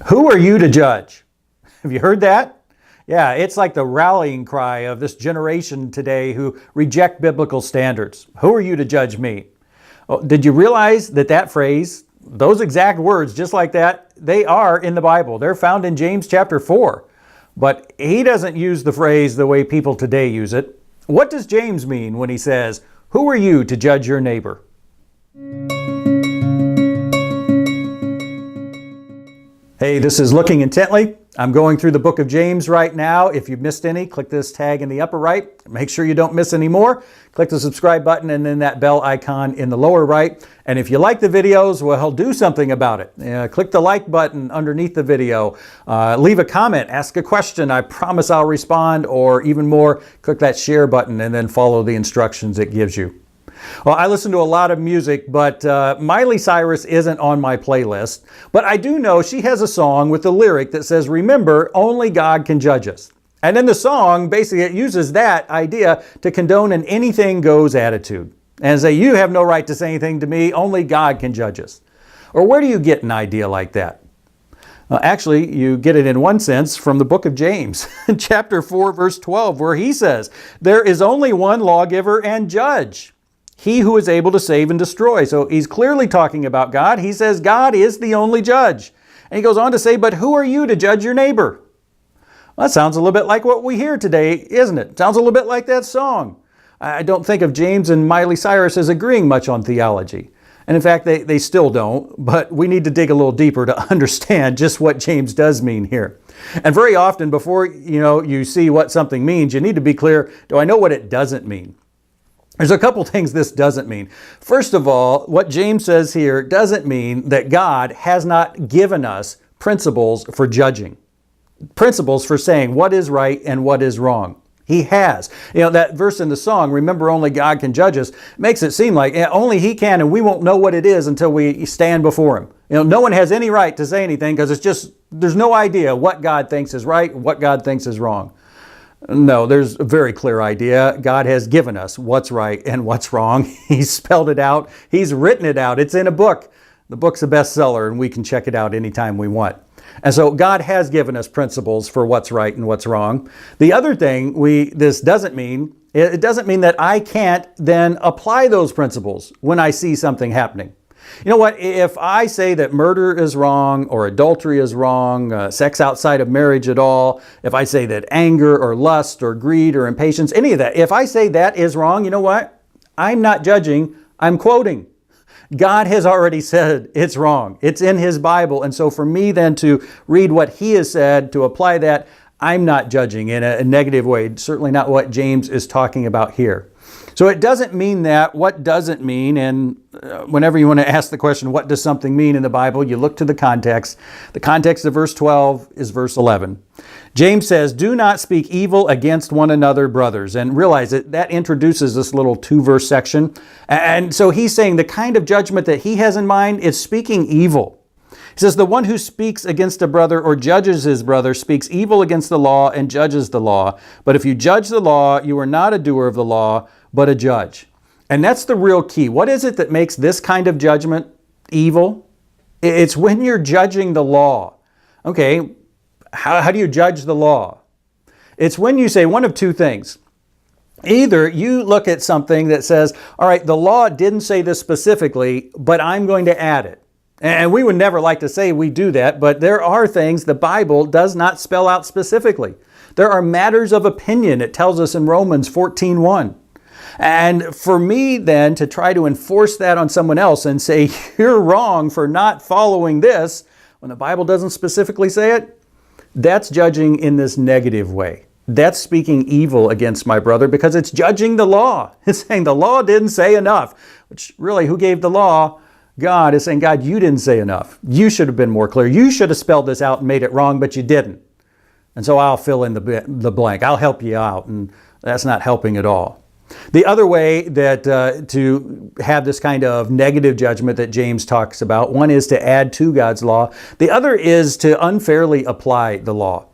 Who are you to judge? Have you heard that? Yeah, it's like the rallying cry of this generation today who reject biblical standards. Who are you to judge me? Oh, did you realize that phrase, those exact words, just like that, they are in the Bible. They're found in James chapter 4. But he doesn't use the phrase the way people today use it. What does James mean when he says, "Who are you to judge your neighbor?" Hey, this is Looking Intently. I'm going through the book of James right now. If you've missed any, click this tag in the upper right. Make sure you don't miss any more. Click the subscribe button and then that bell icon in the lower right. And if you like the videos, well, do something about it. Click the like button underneath the video. Leave a comment, ask a question. I promise I'll respond. Or even more, click that share button and then follow the instructions it gives you. Well, I listen to a lot of music, but Miley Cyrus isn't on my playlist. But I do know she has a song with a lyric that says, "Remember, only God can judge us." And in the song, basically, it uses that idea to condone an anything goes attitude. And say, you have no right to say anything to me, only God can judge us. Or where do you get an idea like that? Actually, you get it in one sense from the book of James, chapter 4, verse 12, where he says, "There is only one lawgiver and judge, he who is able to save and destroy." So he's clearly talking about God. He says God is the only judge. And he goes on to say, "But who are you to judge your neighbor?" Well, that sounds a little bit like what we hear today, isn't it? Sounds a little bit like that song. I don't think of James and Miley Cyrus as agreeing much on theology. And in fact, they still don't, but we need to dig a little deeper to understand just what James does mean here. And very often before you see what something means, you need to be clear, do I know what it doesn't mean? There's a couple things this doesn't mean. First of all, what James says here doesn't mean that God has not given us principles for judging. Principles for saying what is right and what is wrong. He has. That verse in the song, "Remember, only God can judge us," makes it seem like only He can, and we won't know what it is until we stand before Him. No one has any right to say anything because there's no idea what God thinks is right, what God thinks is wrong. No, there's a very clear idea. God has given us what's right and what's wrong. He's spelled it out. He's written it out. It's in a book. The book's a bestseller, and we can check it out anytime we want. And so God has given us principles for what's right and what's wrong. The other thing this doesn't mean, it doesn't mean that I can't then apply those principles when I see something happening. You know what? If I say that murder is wrong or adultery is wrong, sex outside of marriage at all, if I say that anger or lust or greed or impatience, any of that, if I say that is wrong, you know what? I'm not judging, I'm quoting. God has already said it's wrong. It's in His Bible. And so for me then to read what He has said, to apply that, I'm not judging in a negative way. Certainly not what James is talking about here. So it doesn't mean that. What does it mean? And whenever you want to ask the question, what does something mean in the Bible? You look to the context. The context of verse 12 is verse 11. James says, "Do not speak evil against one another, brothers." And realize that introduces this little 2-verse section. And so he's saying the kind of judgment that he has in mind is speaking evil. He says, "The one who speaks against a brother or judges his brother speaks evil against the law and judges the law. But if you judge the law, you are not a doer of the law, but a judge." And that's the real key. What is it that makes this kind of judgment evil? It's when you're judging the law. Okay, how do you judge the law? It's when you say one of two things. Either you look at something that says, all right, the law didn't say this specifically, but I'm going to add it. And we would never like to say we do that, but there are things the Bible does not spell out specifically. There are matters of opinion, it tells us in Romans 14:1. And for me then to try to enforce that on someone else and say, you're wrong for not following this, when the Bible doesn't specifically say it, that's judging in this negative way. That's speaking evil against my brother because it's judging the law. It's saying the law didn't say enough, which really, who gave the law? God is saying, God, you didn't say enough. You should have been more clear. You should have spelled this out and made it wrong, but you didn't. And so I'll fill in the blank. I'll help you out. And that's not helping at all. The other way that to have this kind of negative judgment that James talks about, one is to add to God's law. The other is to unfairly apply the law.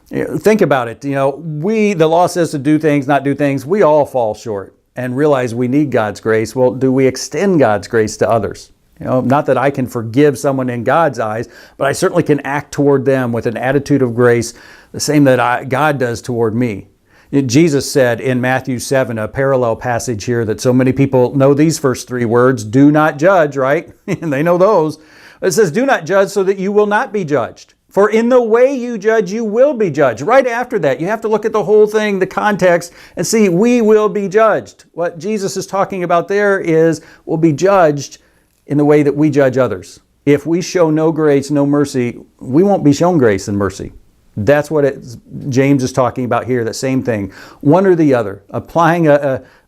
Think about it. The law says to do things, not do things. We all fall short and realize we need God's grace. Well, do we extend God's grace to others? Not that I can forgive someone in God's eyes, but I certainly can act toward them with an attitude of grace, the same that God does toward me. Jesus said in Matthew 7, a parallel passage here that so many people know these first three words, do not judge, right? And they know those. It says, do not judge so that you will not be judged. For in the way you judge, you will be judged. Right after that, you have to look at the whole thing, the context, and see, we will be judged. What Jesus is talking about there is we'll be judged in the way that we judge others. If we show no grace, no mercy, we won't be shown grace and mercy. That's what James is talking about here, that same thing. One or the other, applying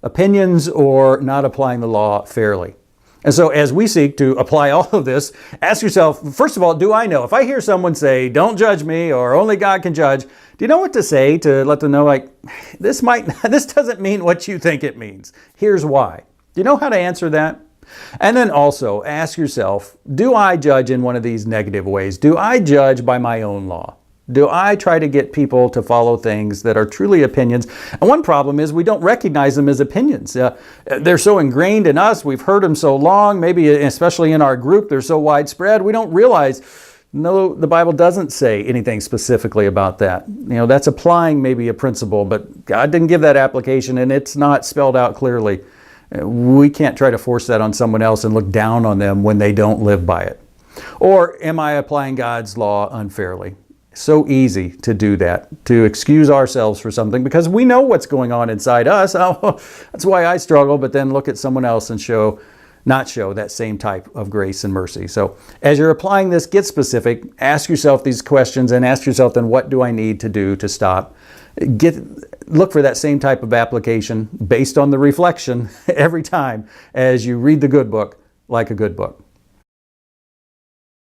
opinions or not applying the law fairly. And so as we seek to apply all of this, ask yourself, first of all, do I know? If I hear someone say, don't judge me, or only God can judge, do you know what to say to let them know, like, this doesn't mean what you think it means. Here's why. Do you know how to answer that? And then also ask yourself, do I judge in one of these negative ways? Do I judge by my own law? Do I try to get people to follow things that are truly opinions? And one problem is we don't recognize them as opinions. They're so ingrained in us. We've heard them so long, maybe especially in our group, they're so widespread. We don't realize, no, the Bible doesn't say anything specifically about that. That's applying maybe a principle, but God didn't give that application and it's not spelled out clearly. We can't try to force that on someone else and look down on them when they don't live by it. Or am I applying God's law unfairly? So easy to do that, to excuse ourselves for something because we know what's going on inside us. Oh, that's why I struggle, but then look at someone else and not show that same type of grace and mercy. So as you're applying this, get specific, ask yourself these questions and ask yourself then, what do I need to do to stop? Look for that same type of application based on the reflection every time as you read the good book like a good book.